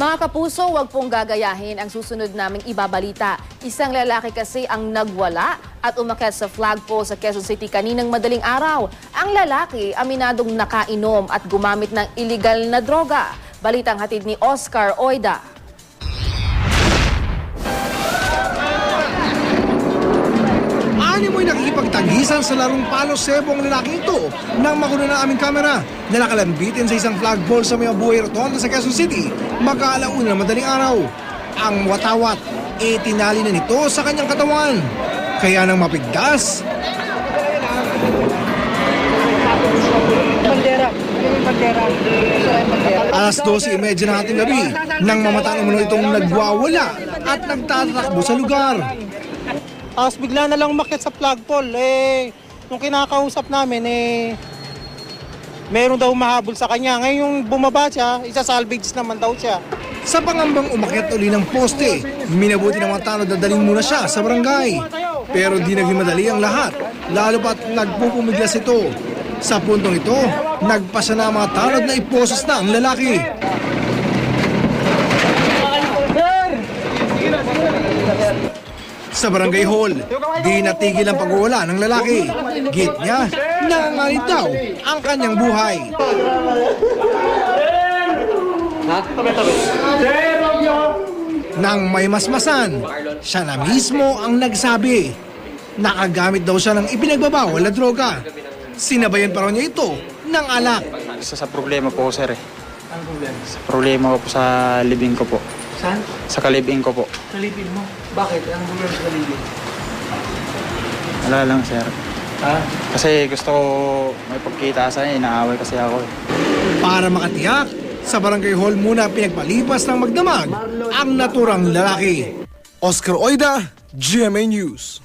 Mga kapuso, huwag pong gagayahin ang susunod naming ibabalita. Isang lalaki kasi ang nagwala at umakyat sa flagpole sa Quezon City kaninang madaling araw. Ang lalaki, aminadong nakainom at gumamit ng illegal na droga. Balitang hatid ni Oscar Oida. Mo'y nakikipagtagisan sa larong palo sebo ang lalaki ito nang makuna ng aming kamera na nakalambitin sa isang flagpole sa may Buhay Rotonda sa Quezon City magkaalauna ng madaling araw. Ang watawat, tinali na nito sa kanyang katawan. Kaya nang mapigdas, alas 12:30 ng ating gabi nang mamatang umano itong nagwawala at nagtatakbo sa lugar. Tapos bigla na lang umakyat sa flagpole. Nung kinakausap namin, meron daw mahabol sa kanya. Ngayon yung bumaba siya, isa-salvage naman daw siya. Sa pangambang umakyat uli ng poste, minabuti ng mga tanod na dalhin muna siya sa barangay. Pero di naging madali ang lahat, lalo pa't nagpupumiglas ito. Sa puntong ito, nagpasya na ang mga tanod na iposas na ang lalaki. Sa barangay hall, di natigil ang pag-uwala ng lalaki. Git niya, nangangalit daw ang kanyang buhay. Nang may masmasan, siya na mismo ang nagsabi. Nakagamit daw siya ng ipinagbabawal na droga. Sinabayan pa raw niya ito ng alak. Sa problema po, sir. Ano problema? Sa problema ko po sa living ko po. Saan? Sa kalibing ko po. Kalipin mo? Bakit? Anong problema sa kalipin? Wala lang, sir. Ha? Kasi gusto ko may pagkita sa kanya, inaaway kasi ako. Para makatiyak, sa barangay hall muna pinagpalipas ng magdamag ang naturang lalaki. Oscar Oida, GMA News.